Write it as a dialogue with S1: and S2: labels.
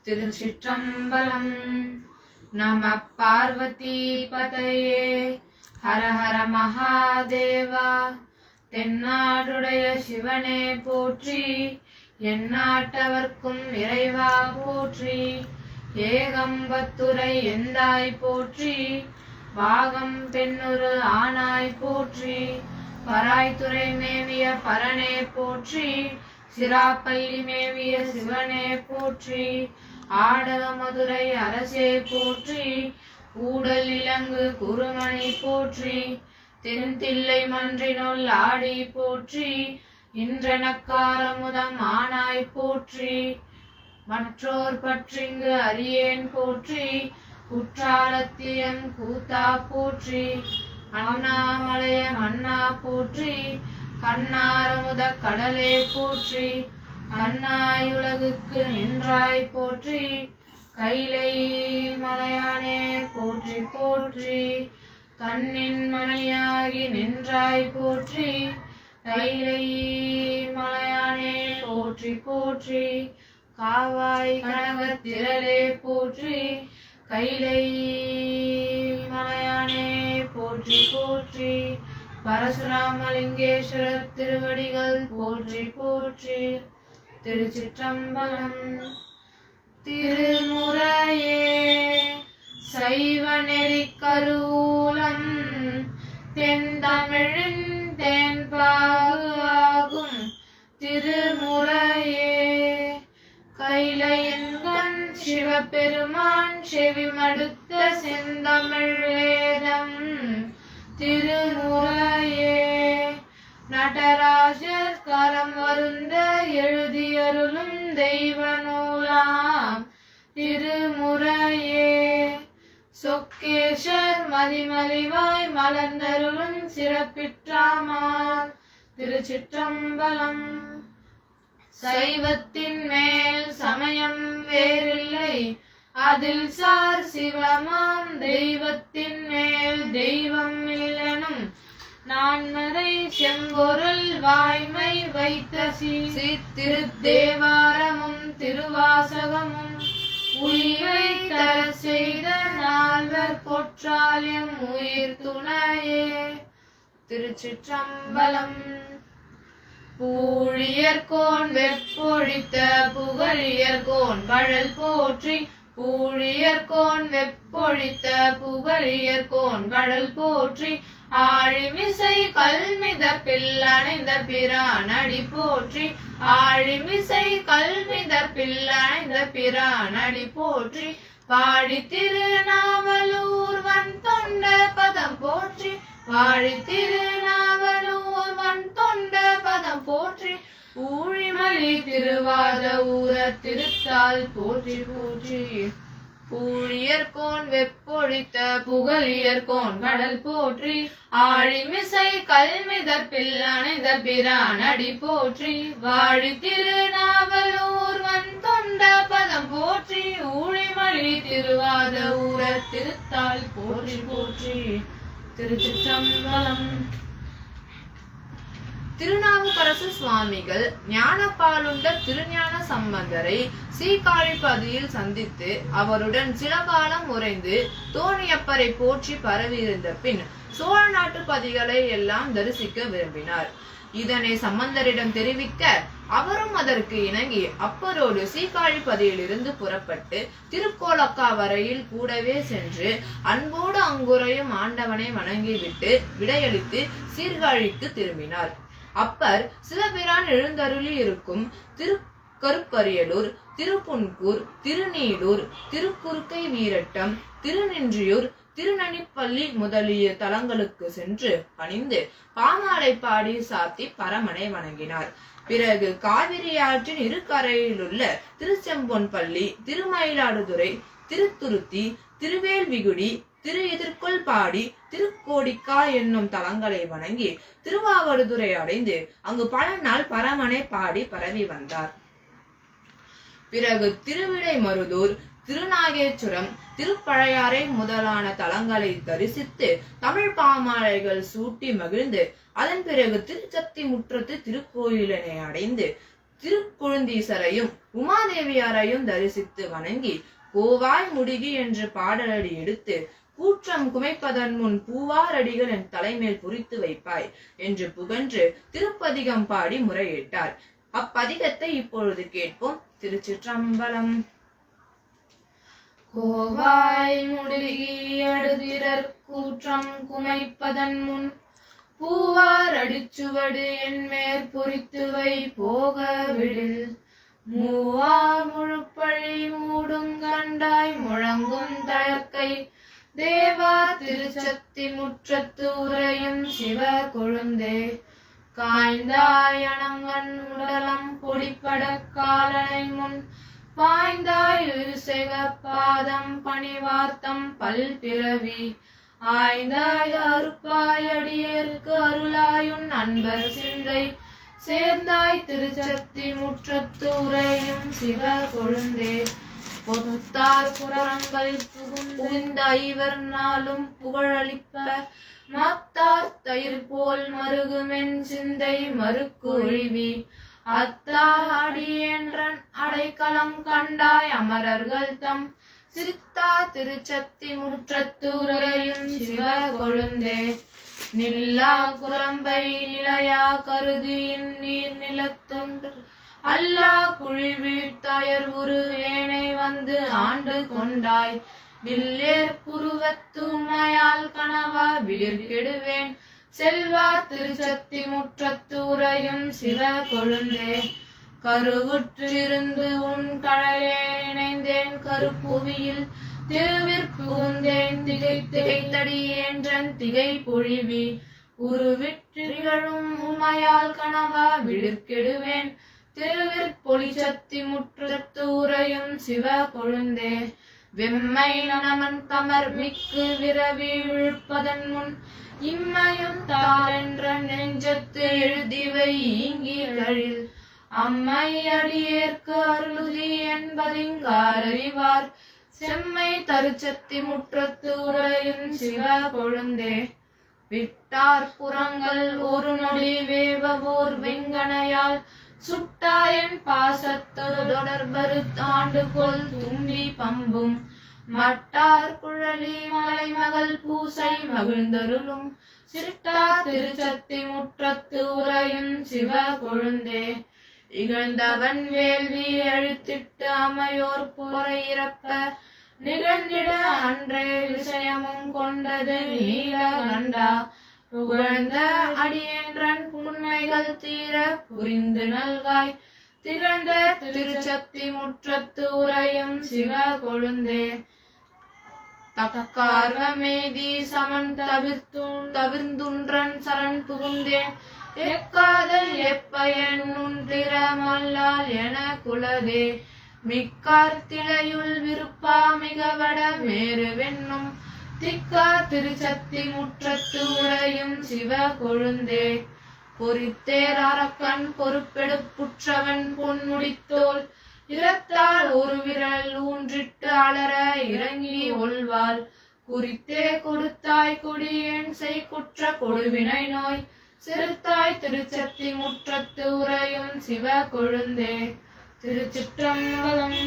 S1: திருச்சிற்றம்பலம். நம பார்வதி பதையே. ஹர ஹர மகாதேவா. தென்னாடுடைய சிவனே போற்றி, எந்நாட்டவர்க்கும் இறைவா போற்றி. ஏகம்பத்துரை எந்தாய் போற்றி, பாகம் பெண்ணுரு ஆனாய் போற்றி. பராய்த்துறை மேவிய பரனே போற்றி, சிராப்பள்ளி மேவிய சிவனே போற்றி. ஆடக மதுரை அரசே போற்றி, ஊடல் இலங்கு குருமணி போற்றி. தென்தில்லை மன்றினுள் ஆடி போற்றி, இன்றனக்காரமுதம் ஆனாய் போற்றி. மற்றோர் பற்றிங்கு அறியேன் போற்றி, குற்றாலத்தியம் கூத்தா போற்றி. அண்ணாமலைய மன்னா போற்றி, கண்ணாரமுத கடலே போற்றி. கண்ணாயுலகுக்கு நின்றாய் போற்றி, கைலை மலையானே போற்றி போற்றி. கண்ணின் மணியாகி நின்றாய் போற்றி, கைலை மலையானே போற்றி போற்றி. காவாய் கனகத்திரளே போற்றி, கைலை மலையானே போற்றி போற்றி. பரசுராமலிங்கேஸ்வரர் திருவடிகள் போற்றி போற்றி. திருச்சிற்றம்பலம். திருமுறையே சைவ நெறி கருவூலம், தென்தமிழின் தேன்பாகு ஆகும் திருமுறையே. கைலையன்கண் சிவபெருமான் செவிமடுத்த செந்தமிழ் வேதம் திருமுறையே. நடராஜர் கரம் வருந்த எழுதியருளும் தெய்வ நூலாம் திருமுறையே. சொக்கேஷர் மதிமலிவாய் மலர்ந்தருளும் சிறப்பிற்றாமால் திருச்சிற்றம்பலம். சைவத்தின் மேல் சமயம் வேறில்லை, அதில் சார் சிவமாம் தெய்வத்தின் மேல் தெய்வம் இல்லனும். நான்மறை செம்பொருள் வாய்மை வைத்த திருத்தேவாரமும் திருவாசகமும் உயிரை தர செய்த நால்வர் பொற்றாலியம் உயிர் துணையே. திருச்சிற்றம்பலம். பூழியர்கோன் வெப்பொழித்த புகழியர்கோன் கழல் போற்றி, பூழியர்கோன் வெப்பொழித்த புகழியர்கோன் கடல் போற்றி. ஆழிமிசை கல்மிதப்பில் அணைந்த பிரானடி போற்றி, ஆழிமிசை கல்மிதப்பில் அணைந்த பிரானடி போற்றி. பாடி திருநாவலூர் வன் தொண்ட பதம் போற்றி, பாடி திருநாவலூர் வன் தொண்ட பதம் போற்றி. ஊழிமலி திருவாத ஊர திருத்தால் போற்றி போற்றி. பூழியர்கோன் வெப்பொழித்த புகழியர்கோன் கடல் போற்றி, ஆழிமிசை கல்மிதப்பில் அணைந்த பிரானடி போற்றி. வாழி திருநாவலூர் வன் தொண்ட பதம் போற்றி, ஊழிமலி திருவாத ஊர திருத்தால் போற்றி போற்றி. திருச்சிற்றம்பலம். திருநாவுக்கரசு சுவாமிகள் ஞானப்பாலுண்ட திருஞான சம்பந்தரை சீர்காழிப்பதியில் சந்தித்து அவருடன் சில காலம் உறைந்து தோணியப்பரை போற்றி பரவியிருந்த பின் சோழ நாட்டு பதிகளை எல்லாம் தரிசிக்க விரும்பினார். இதனை சம்பந்தரிடம் தெரிவிக்க அவரும் அதற்கு இணங்கி அப்பரோடு சீர்காழிப்பதியிலிருந்து புறப்பட்டு திருக்கோலக்கா வரையில் கூடவே சென்று அன்போடு அங்குறையும் ஆண்டவனை வணங்கிவிட்டு விடையளித்து சீர்காழிக்கு திரும்பினார். அப்பர் சிவபிரான் எழுந்தருளி இருக்கும் திருக்கருப்பரியலூர், திருப்புன்கூர், திருநீடூர், திருக்குறுக்கை வீரட்டம், திருநின்றியூர், திருநனிப்பள்ளி முதலிய தலங்களுக்கு சென்று பணிந்து பாமாலை பாடி சாத்தி பரமனை வணங்கினார். பிறகு காவிரி ஆற்றின் இரு கரையிலுள்ள திருச்செம்பொன்பள்ளி, திருமயிலாடுதுறை, திருத்துருத்தி, திருவேல்விகுடி, திரு எதிர்கொள்பாடி, திருக்கோடிக்கா என்னும் தலங்களை வணங்கி திருவாவடுதுறை அடைந்து அங்கு பல நாள் பரமனை பாடி பரவி வந்தார். பிறகு திருவிடைமருதூர், திருநாகேச்சுரம், திருப்பழையாறை முதலான தலங்களை தரிசித்து தமிழ் பாமாலைகள் சூட்டி மகிழ்ந்து அதன் பிறகு திருச்சத்தி முற்றத்து திருக்கோயிலினை அடைந்து திருக்குழுந்தீசரையும் உமாதேவியாரையும் தரிசித்து வணங்கி கோவாய் முடிகி என்று பாடலடி எடுத்து கூற்றம் குமைப்பதன் முன் பூவாரடிகள் என் தலைமேல் புரித்து வைப்பாய் என்று புகன்று திருப்பதிகம் பாடி முறையிட்டார். அப்பதிகத்தை இப்பொழுது கேட்போம். திருச்சிற்றம்பலம். கோவாய் முடிகி அடுதிரர் கூற்றம் குமைப்பதன் முன் பூவார் அடிச்சுவடு என் மேற் பொறித்துவை போக விடில் மூவா முழுப்பழி மூடும் கண்டாய் முழங்கும் தழற்கை தேவா திருச்சத்தி முற்றத்து உரையும் சிவ கொழுந்தே காய்ந்தாய் அணங்கன் உடலம் பொடிப்பட காலனை முன் பாய்ந்தாய் இருசெக பாதம் பணிவார்த்தம் பல் பிறவி ஆய்ந்தாய் அறுப்பாய் அடியேற்கு அருளாயுன் அன்பர் சிந்தை சேர்ந்தாய் திருச்சத்தி முற்றத்து உரையும் சிவ கொழுந்தே பொத்தார் புறங்கள் புகுந்த ஐவர் நாளும் புகழளிப்ப மத்தார் தயிர் போல் மருகுமென் சிந்தை மறுக்குழிவி அத்தா அடியேன்றன் அடைக்கலம் கண்டாய் அமரர்கள் தம் சித்தா திருச்சத்தி முற்றத்து உரையும் சிவ கொழுந்தே நில்லா குரம்பை நிலையா கருதியின் நீர் நிலத்தொன்று அல்லா குழிவீழ்த்தாயர் உரு ஏனை வந்து ஆண்டு கொண்டாய் வில்லேர் புருவத்து உமையால் கனவா விளிர் கெடுவேன் செல்வா திருச்சத்தி முற்றத்து உரையும் சிவ கொழுந்தே கருவுற்றிருந்து உன் கடலே இணைந்தேன் கருப்புவியில் திருவிற்புகுந்தேன் திகை திகைத்தடியேன்றன் திகை பொழிவி உருவிற்றிகளும் உமையால் கனவா விளிர்கெடுவேன் திருவிற்பொலிச்சத்தி முற்றத்து உரையும் சிவ கொழுந்தே வெம்மை நமன் தமர் மிக்கு விரவி விழுப்பதன் முன் இம்மையும் தாளென்ற நெஞ்சத்து எழுதிவை ஈங்கிகளில் அம்மை அடியேற்கு அருளுதி என்பதிங்காரறிவார் செம்மை தருச்சத்தி முற்றத்து உரையும் சிவ கொழுந்தே விட்டார் புறங்கள் ஒரு நொடி வேவவோர் வெங்கனையால் சுட்டாயன் பாசத்து தொடர்பரு ஆண்டு கொள் தும்பி பம்பும் மட்டார் குழலி மலைமகள் பூசை மகிழ்ந்தருளும் சிட்டா திருச்சத்தி முற்றத்து உரையும் சிவ கொழுந்தே இகழ்ந்தவன் வேள்வி அழுத்திட்டு அமையோர் போரை இறப்ப நிகழ்ந்திட அன்றே விஷயமும் கொண்டது நீல கண்டா புகழ்ந்த அடியேன்றன் புன்மைகள் தீர புரிந்து நல்காய் திகழ்ந்த திருச்சத்தி முற்றத்து உரையும் சிவ கொழுந்தே தக்கார்வமேதி சமன் தவிர்ந்துன்றன் சரண் புகுந்தேன் எக்காதல் எப்பயன் திறமல்லால் என குலதே மிக்கார் திளையுள் விருப்பா மிகவட மேறு வெண்ணும் திக்கா திருச்சத்தி முற்றத்து உரையும் சிவ கொழுந்தே பொறித்தேர் அரக்கன் பொறுப்பெடுப்புற்றவன் பொன்முடித்தோல் இரத்தால் ஒரு விரல் ஊன்றிட்டு அலற இறங்கி ஒல்வாள் குறித்தே கொடுத்தாய் கொடியேன் செய் குற்ற கொடுவினை நோய் சிறுத்தாய் திருச்சத்தி முற்றத்து உரையும் சிவ கொழுந்தே. திருச்சிற்றம்பலம்.